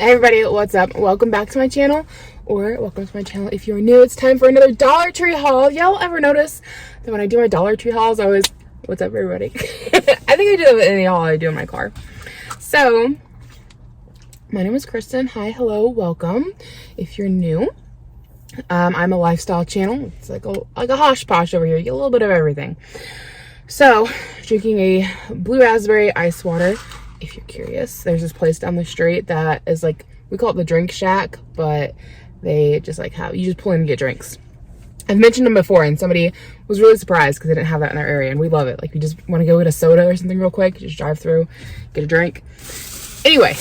Hey everybody, what's up? Welcome back to my channel, or welcome to my channel if you're new. It's time for another Dollar Tree haul. Y'all ever notice that when I do my Dollar Tree hauls, I always, what's up everybody? I think I do that with any haul I do in my car. So, my name is Cristin. Hi, hello, welcome. If you're new, I'm a lifestyle channel. It's like a hosh posh over here. You get a little bit of everything. So, drinking a blue raspberry ice water. If you're curious, there's this place down the street that is like, we call it the Drink Shack, but they just like you just pull in and get drinks. I've mentioned them before and somebody was really surprised because they didn't have that in their area, and we love it. Like, you just want to go get a soda or something real quick, you just drive through, get a drink. Anyway,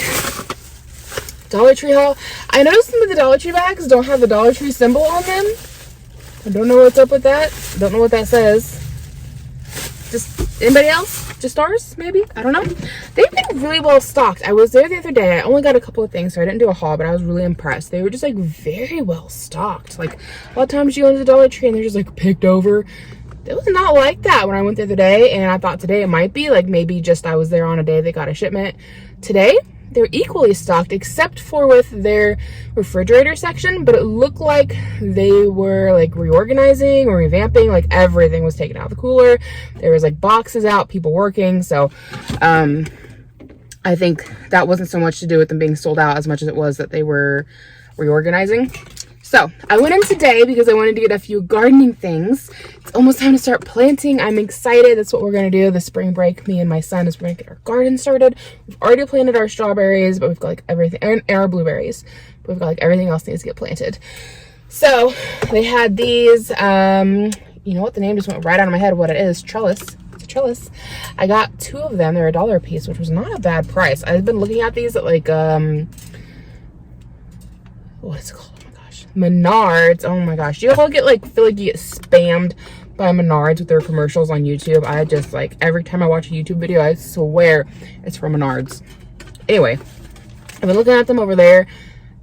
Dollar Tree haul. I noticed some of the Dollar Tree bags don't have the Dollar Tree symbol on them. I don't know what's up with that. Don't know what that says. Just anybody else? Just ours, maybe? I don't know. They've been really well stocked. I was there the other day. I only got a couple of things, so I didn't do a haul, but I was really impressed. They were just like very well stocked. Like, a lot of times you go into the Dollar Tree and they're just like picked over. It was not like that when I went there the other day, and I thought today it might be. Like, maybe just I was there on a day they got a shipment. Today, they're equally stocked, except for with their refrigerator section, but it looked like they were like reorganizing or revamping. Like, everything was taken out of the cooler. There was like boxes out, people working. So I think that wasn't so much to do with them being sold out as much as it was that they were reorganizing. So I went in today because I wanted to get a few gardening things. It's almost time to start planting. I'm excited. That's what we're going to do. The spring break, me and my son, is we're going to get our garden started. We've already planted our strawberries, but we've got like everything, and our blueberries. But we've got like everything else needs to get planted. So they had these, you know what? The name just went right out of my head what it is. Trellis. It's a trellis. I got 2 of them. They're $1 a piece, which was not a bad price. I've been looking at these at like, what is it called? Menards. Oh my gosh, you all feel like you get spammed by Menards with their commercials on YouTube. I just, like, every time I watch a YouTube video, I swear it's from Menards. Anyway, I've been looking at them over there,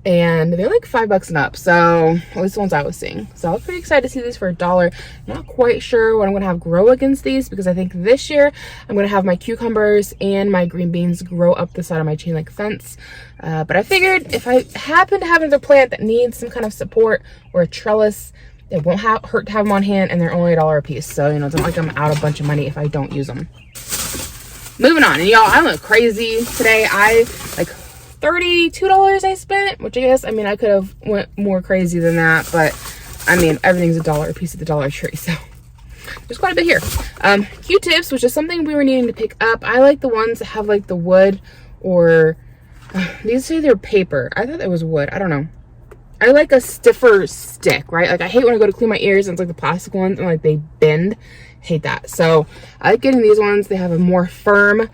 and they're like $5 and up. So at least the ones I was seeing. So I was pretty excited to see these for $1. Not quite sure what I'm gonna have grow against these, because I think this year I'm gonna have my cucumbers and my green beans grow up the side of my chain link fence. But I figured if I happen to have another plant that needs some kind of support or a trellis, it won't hurt to have them on hand, and they're only $1 a piece. So, you know, it's not like I'm out a bunch of money if I don't use them. Moving on, and y'all, I went crazy today. I like $32 I spent, which I guess, I mean, I could have went more crazy than that, but I mean, everything's $1 a piece at the Dollar Tree, so there's quite a bit here. Q-tips, which is something we were needing to pick up. I like the ones that have like the wood, or these say they're paper. I thought that was wood. I don't know. I like a stiffer stick, right? Like, I hate when I go to clean my ears and it's like the plastic ones and like they bend. Hate that. So I like getting these ones. They have a more firm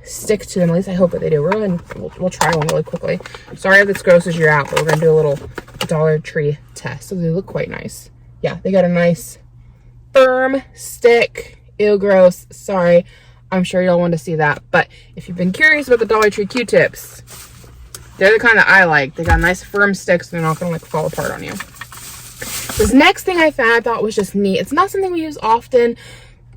stick to them. At least I hope that they do. We'll try one really quickly. Sorry if this grosses you out, but we're gonna do a little Dollar Tree test. So they look quite nice. Yeah, they got a nice firm stick. Ew, gross. Sorry. I'm sure y'all want to see that. But if you've been curious about the Dollar Tree Q-tips, they're the kind that I like. They got nice firm sticks. They're not gonna like fall apart on you. This next thing I found I thought was just neat. It's not something we use often,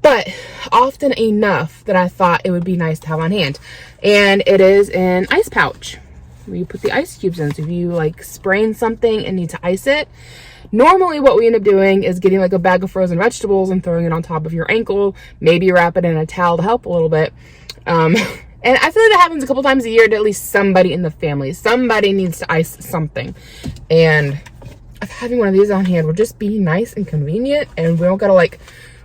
but often enough that I thought it would be nice to have on hand. And it is an ice pouch where you put the ice cubes in. So if you like sprain something and need to ice it, normally what we end up doing is getting like a bag of frozen vegetables and throwing it on top of your ankle, maybe wrap it in a towel to help a little bit. And I feel like that happens a couple times a year to at least somebody in the family. Somebody needs to ice something. And having one of these on hand would just be nice and convenient, and we don't gotta like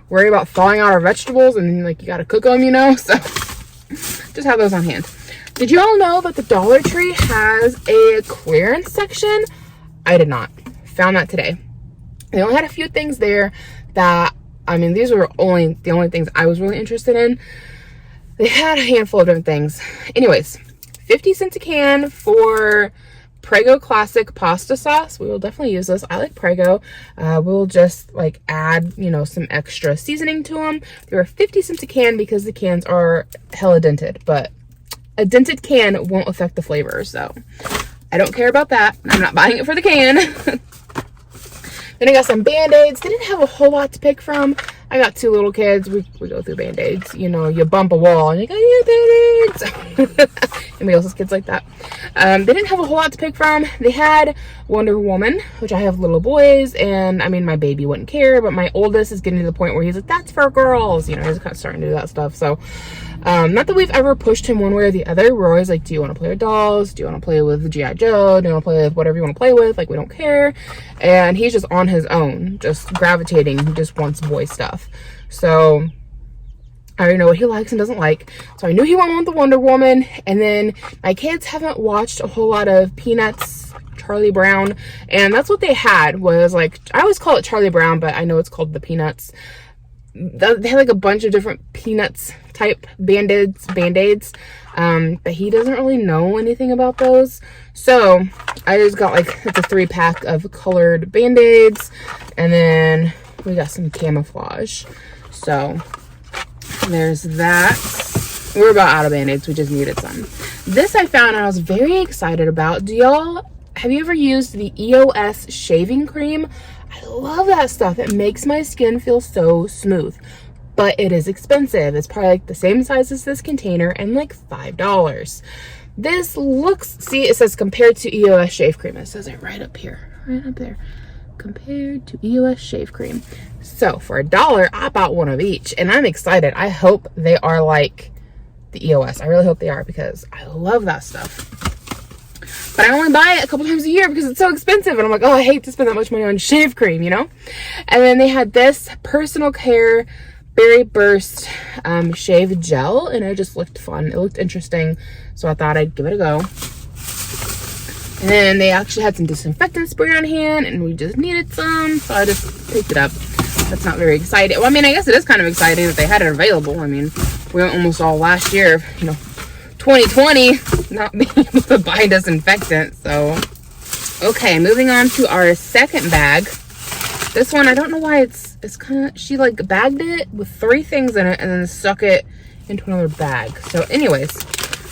worry about thawing out our vegetables and like you gotta cook them, you know. So just have those on hand. Did you all know that the Dollar Tree has a clearance section? I did not. Found that today. They only had a few things there that, I mean, these were the only things I was really interested in. They had a handful of different things. Anyways, 50 cents a can for Prego classic pasta sauce. We will definitely use this. I like Prego. We'll just like add, you know, some extra seasoning to them. They were 50 cents a can because the cans are hella dented, but a dented can won't affect the flavor. So I don't care about that. I'm not buying it for the can. Then I got some Band-Aids. They didn't have a whole lot to pick from. I got 2 little kids. We go through band-aids. You know, you bump a wall and you're like, I need band-aids. Anybody else's kids like that? They didn't have a whole lot to pick from. They had Wonder Woman, which I have little boys, and I mean, my baby wouldn't care, but my oldest is getting to the point where he's like, that's for girls. You know, he's kind of starting to do that stuff. So, not that we've ever pushed him one way or the other. We're always like, do you want to play with dolls? Do you want to play with G.I. Joe? Do you want to play with whatever you want to play with? Like, we don't care. And he's just on his own, just gravitating. He just wants boy stuff. So I already know what he likes and doesn't like. So I knew he wanted the Wonder Woman. And then my kids haven't watched a whole lot of Peanuts, Charlie Brown. And that's what they had, was like, I always call it Charlie Brown, but I know it's called the Peanuts. They had like a bunch of different Peanuts type band-aids, but he doesn't really know anything about those. So I just got like, it's a 3-pack of colored band-aids, and then we got some camouflage. So there's that. We're about out of band-aids. We just needed some. This I found and I was very excited about. Have you ever used the Eos Shaving Cream? I love that stuff. It makes my skin feel so smooth, but it is expensive. It's probably like the same size as this container and like $5. This looks, see, it says compared to Eos Shave Cream. It says it right up here, right up there. Compared to Eos Shave Cream. So for $1, I bought one of each, and I'm excited. I hope they are like the EOS. I really hope they are, because I love that stuff. But I only buy it a couple times a year because it's so expensive. And I'm like, oh, I hate to spend that much money on shave cream, you know? And then they had this personal care berry burst shave gel, and it just looked fun. It looked interesting, so I thought I'd give it a go. And then they actually had some disinfectant spray on hand, and we just needed some, so I just picked it up. That's not very exciting. Well, I mean, I guess it is kind of exciting that they had it available. I mean, we went almost all last year, you know, 2020 not being able to buy disinfectant. So okay, moving on to our second bag. This one, I don't know why it's kind of, she like bagged it with 3 things in it and then stuck it into another bag. So anyways,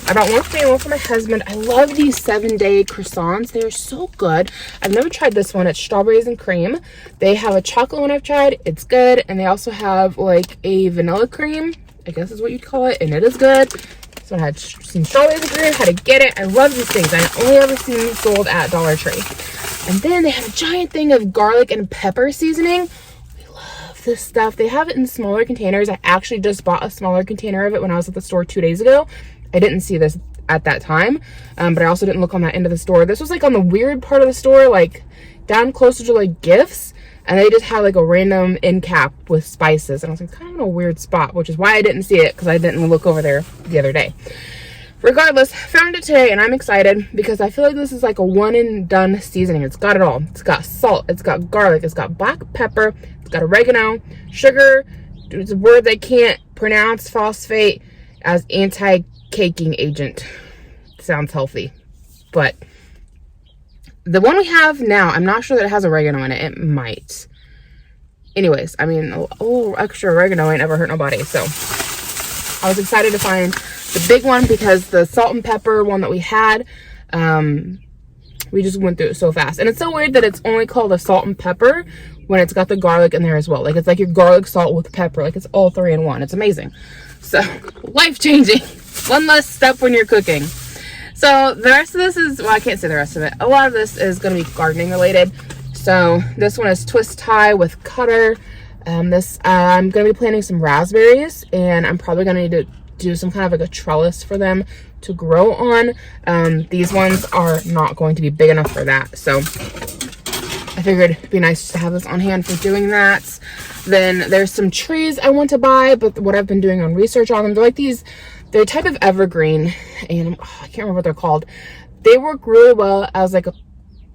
I bought one for me and one for my husband. I love these 7-day croissants. They are so good. I've never tried this one. It's strawberries and cream. They have a chocolate one I've tried. It's good. And they also have like a vanilla cream, I guess is what you'd call it, and it is good. So I had some strawberries and cream, had to get it. I love these things. I only ever seen them sold at Dollar Tree. And then they have a giant thing of garlic and pepper seasoning. We love this stuff. They have it in smaller containers. I actually just bought a smaller container of it when I was at the store 2 days ago. I didn't see this at that time, but I also didn't look on that end of the store. This was like on the weird part of the store, like down closer to like gifts. And they just had like a random end cap with spices. And I was like, kind of in a weird spot, which is why I didn't see it, because I didn't look over there the other day. Regardless, found it today, and I'm excited because I feel like this is like a one and done seasoning. It's got it all. It's got salt, it's got garlic, it's got black pepper, it's got oregano, sugar, it's a word they can't pronounce, phosphate, as anti-caking agent. Sounds healthy, but the one we have now, I'm not sure that it has oregano in it. It might. Anyways, I mean, a little extra oregano ain't ever hurt nobody. So I was excited to find the big one because the salt and pepper one that we had, we just went through it so fast. And it's so weird that it's only called a salt and pepper when it's got the garlic in there as well. Like, it's like your garlic, salt with pepper. Like, it's all 3 in 1. It's amazing. So, life-changing. One less step when you're cooking. So the rest of this is, well, I can't say the rest of it. A lot of this is going to be gardening related. So this one is twist tie with cutter. I'm going to be planting some raspberries, and I'm probably going to need to do some kind of like a trellis for them to grow on. These ones are not going to be big enough for that. So I figured it'd be nice to have this on hand for doing that. Then there's some trees I want to buy, but what I've been doing on research on them, they're like these, they're a type of evergreen, and I can't remember what they're called. They work really well as like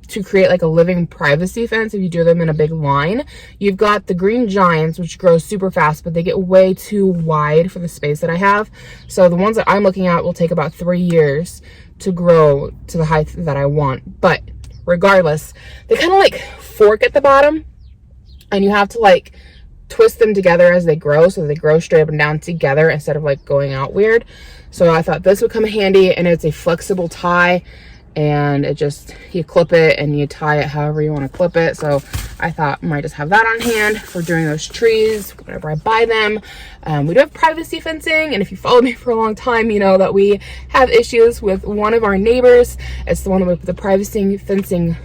to create like a living privacy fence if you do them in a big line. You've got the green giants, which grow super fast, but they get way too wide for the space that I have. So the ones that I'm looking at will take about 3 years to grow to the height that I want. But regardless, they kind of like fork at the bottom, and you have to like twist them together as they grow, so they grow straight up and down together instead of like going out weird. So I thought this would come handy, and it's a flexible tie, and it just, you clip it and you tie it however you want to clip it. So I thought I might just have that on hand for doing those trees whenever I buy them. We do have privacy fencing, and if you followed me for a long time, you know that we have issues with one of our neighbors. It's the one with the privacy fencing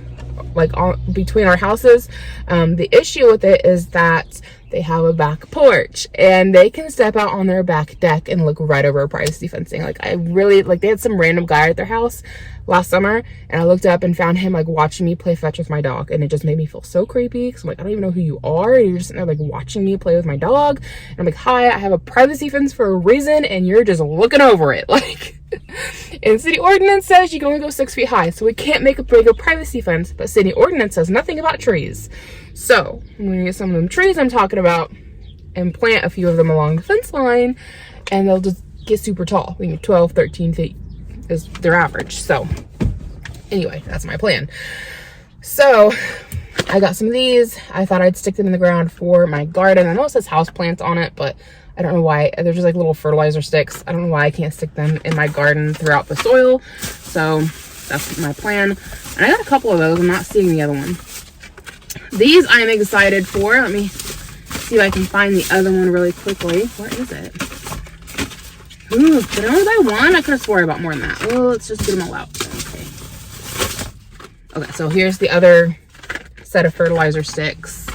like between our houses. The issue with it is that they have a back porch and they can step out on their back deck and look right over privacy fencing. Like, I really, like, they had some random guy at their house last summer, and I looked up and found him like watching me play fetch with my dog, and it just made me feel so creepy because I'm like, I don't even know who you are, and you're just sitting there like watching me play with my dog. And I'm like, hi, I have a privacy fence for a reason and you're just looking over it. Like, and city ordinance says you can only go 6 feet high, so we can't make a bigger privacy fence, but city ordinance says nothing about trees. So I'm gonna get some of them trees I'm talking about and plant a few of them along the fence line, and they'll just get super tall. I think 12, 13 feet is their average. So anyway, that's my plan. So I got some of these. I thought I'd stick them in the ground for my garden. I know it says house plants on it, but I don't know why. They're just like little fertilizer sticks. I don't know why I can't stick them in my garden throughout the soil. So that's my plan. And I got a couple of those. I'm not seeing the other one. These I'm excited for. Let me see if I can find the other one really quickly. Where is it? Ooh, did I only buy one? I could have swore I bought more than that. Well, let's just get them all out. Okay. Okay, so here's the other set of fertilizer sticks.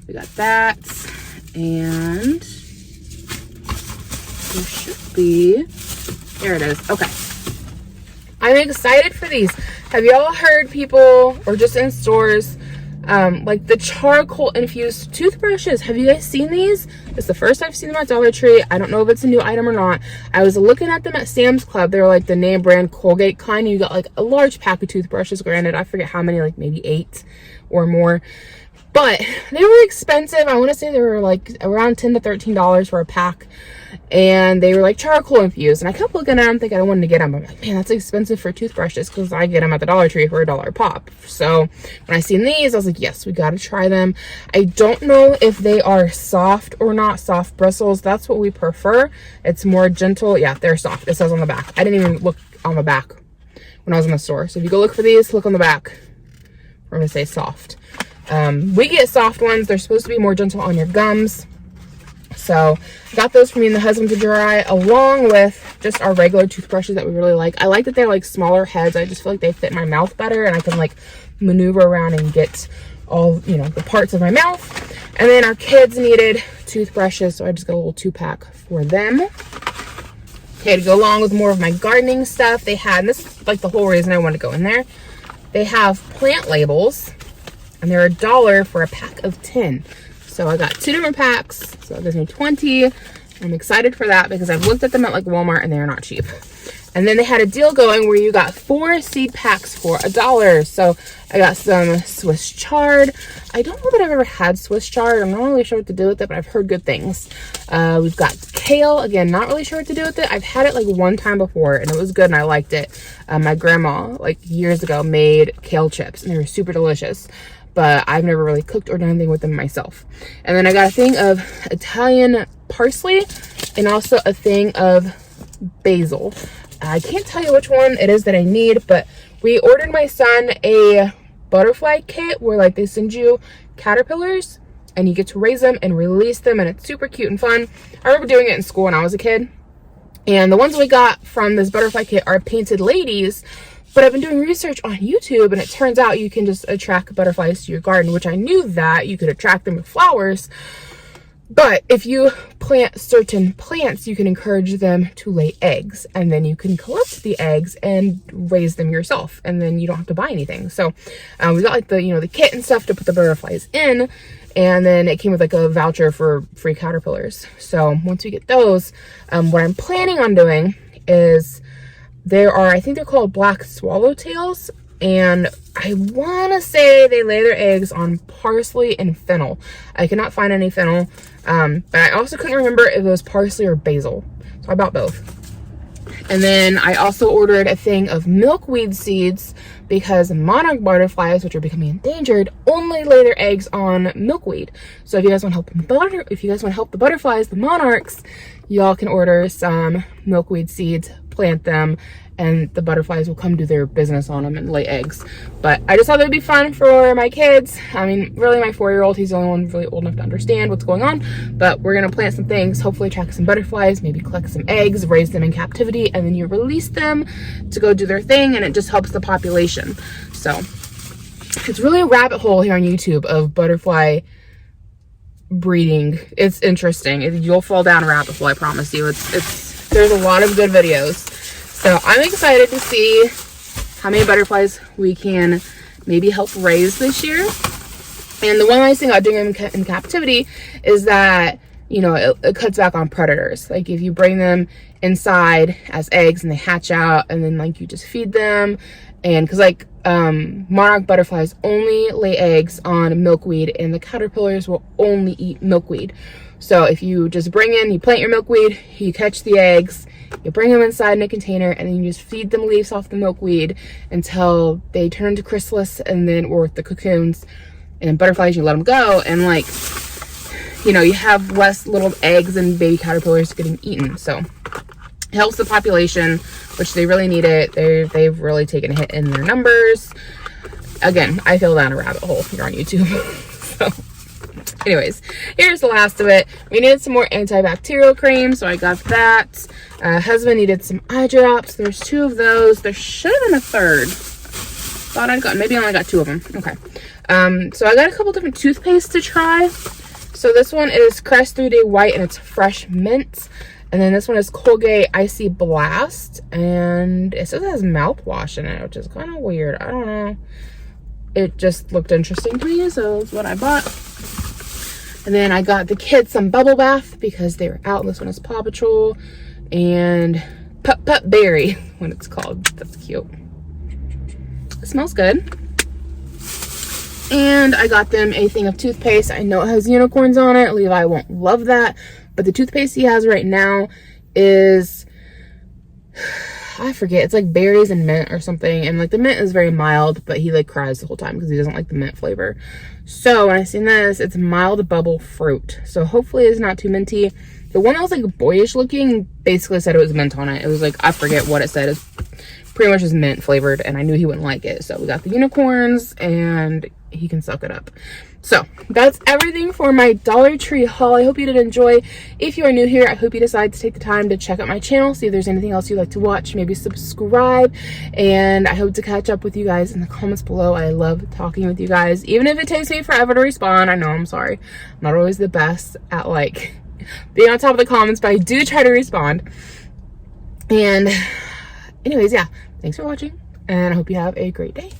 We got that. And there should be, there it is. Okay. I'm excited for these. Have y'all heard people, or just in stores, like the charcoal infused toothbrushes? Have you guys seen these? It's the first I've seen them at Dollar Tree. I don't know if it's a new item or not. I was looking at them at Sam's Club. They were like the name brand Colgate kind. You got like a large pack of toothbrushes. Granted, I forget how many, like maybe 8 or more. But they were expensive. I want to say they were like around $10 to $13 for a pack. And they were like charcoal infused. And I kept looking at them thinking I wanted to get them. I'm like, man, that's expensive for toothbrushes, because I get them at the Dollar Tree for $1 a pop. So when I seen these, I was like, yes, we got to try them. I don't know if they are soft or not. Soft bristles, that's what we prefer. It's more gentle. Yeah, they're soft. It says on the back. I didn't even look on the back when I was in the store. So if you go look for these, look on the back. We're going to say soft. We get soft ones. They're supposed to be more gentle on your gums. So I got those for me and the husband to dry, along with just our regular toothbrushes that we really like. I like that they're like smaller heads. I just feel like they fit my mouth better, and I can like maneuver around and get all, you know, the parts of my mouth. And then our kids needed toothbrushes, so I just got a little 2-pack for them. Okay, to go along with more of my gardening stuff, they had, and this is like the whole reason I wanted to go in there, they have plant labels, and they're $1 for a pack of 10. So I got 2 different packs, so that gives me 20. I'm excited for that because I've looked at them at like Walmart and they're not cheap. And then they had a deal going where you got 4 seed packs for $1. So I got some Swiss chard. I don't know that I've ever had Swiss chard. I'm not really sure what to do with it, but I've heard good things. We've got kale. Again, not really sure what to do with it. I've had it like one time before and it was good and I liked it. My grandma, like years ago, made kale chips and they were super delicious. But I've never really cooked or done anything with them myself. And then I got a thing of Italian parsley and also a thing of basil. I can't tell you which one it is that I need, but we ordered my son a butterfly kit where like they send you caterpillars and you get to raise them and release them, and it's super cute and fun. I remember doing it in school when I was a kid. And the ones we got from this butterfly kit are painted ladies. But I've been doing research on YouTube, and it turns out you can just attract butterflies to your garden, which I knew that you could attract them with flowers. But if you plant certain plants, you can encourage them to lay eggs, and then you can collect the eggs and raise them yourself, and then you don't have to buy anything. So we got like the, you know, the kit and stuff to put the butterflies in, and then it came with like a voucher for free caterpillars. So once we get those, what I'm planning on doing is, there are, I think they're called black swallowtails, and I want to say they lay their eggs on parsley and fennel. I cannot find any fennel, but I also couldn't remember if it was parsley or basil, so I bought both. And then I also ordered a thing of milkweed seeds because monarch butterflies, which are becoming endangered, only lay their eggs on milkweed. So if you guys want to help the butterflies, the monarchs, y'all can order some milkweed seeds. plant them, and the butterflies will come do their business on them and lay eggs. But I just thought it would be fun for my kids. I mean, really my 4-year-old, he's the only one really old enough to understand what's going on. But we're gonna plant some things, hopefully attract some butterflies, maybe collect some eggs, raise them in captivity, and then you release them to go do their thing, and it just helps the population. So it's really a rabbit hole here on YouTube of butterfly breeding. It's interesting. You'll fall down a rabbit hole, I promise you. There's a lot of good videos. So I'm excited to see how many butterflies we can maybe help raise this year. And the one nice thing about doing them in captivity is that, you know, it cuts back on predators. Like if you bring them inside as eggs and they hatch out, and then like you just feed them, and because like monarch butterflies only lay eggs on milkweed, and the caterpillars will only eat milkweed. So if you just you plant your milkweed, you catch the eggs, you bring them inside in a container, and then you just feed them leaves off the milkweed until they turn to chrysalis, and then, or the cocoons, and then butterflies, you let them go, and like, you know, you have less little eggs and baby caterpillars getting eaten. So it helps the population, which they really need it. They've really taken a hit in their numbers. Again, I fell down a rabbit hole here on YouTube. So anyways, here's the last of it. We needed some more antibacterial cream, so I got that. Husband needed some eye drops. There's 2 of those. There should have been a third. Thought I'd got, maybe I only got 2 of them. Okay. So I got a couple different toothpaste to try. So this one is Crest 3-Day White, and it's fresh mint. And then this one is Colgate Icy Blast, and it says it has mouthwash in it, which is kind of weird. I don't know. It just looked interesting to me, so it's what I bought. And then I got the kids some bubble bath because they were out. This one is Paw Patrol and Pup Berry, what it's called. That's cute. It smells good. And I got them a thing of toothpaste. I know it has unicorns on it. Levi won't love that. But the toothpaste he has right now is, I forget, it's like berries and mint or something. And like the mint is very mild, but he like cries the whole time because he doesn't like the mint flavor. So when I seen this, it's mild bubble fruit. So hopefully it's not too minty. The one that was like boyish looking basically said it was mint on it. It was like, I forget what it said. It's pretty much just mint flavored, and I knew he wouldn't like it. So we got the unicorns, and he can suck it up. So that's everything for my Dollar Tree haul. I hope you did enjoy. If you are new here, I hope you decide to take the time to check out my channel, see if there's anything else you'd like to watch, maybe subscribe, and I hope to catch up with you guys in the comments below. I love talking with you guys, even if it takes me forever to respond. I know, I'm sorry. I'm not always the best at like being on top of the comments, but I do try to respond. And anyways, yeah, thanks for watching, and I hope you have a great day.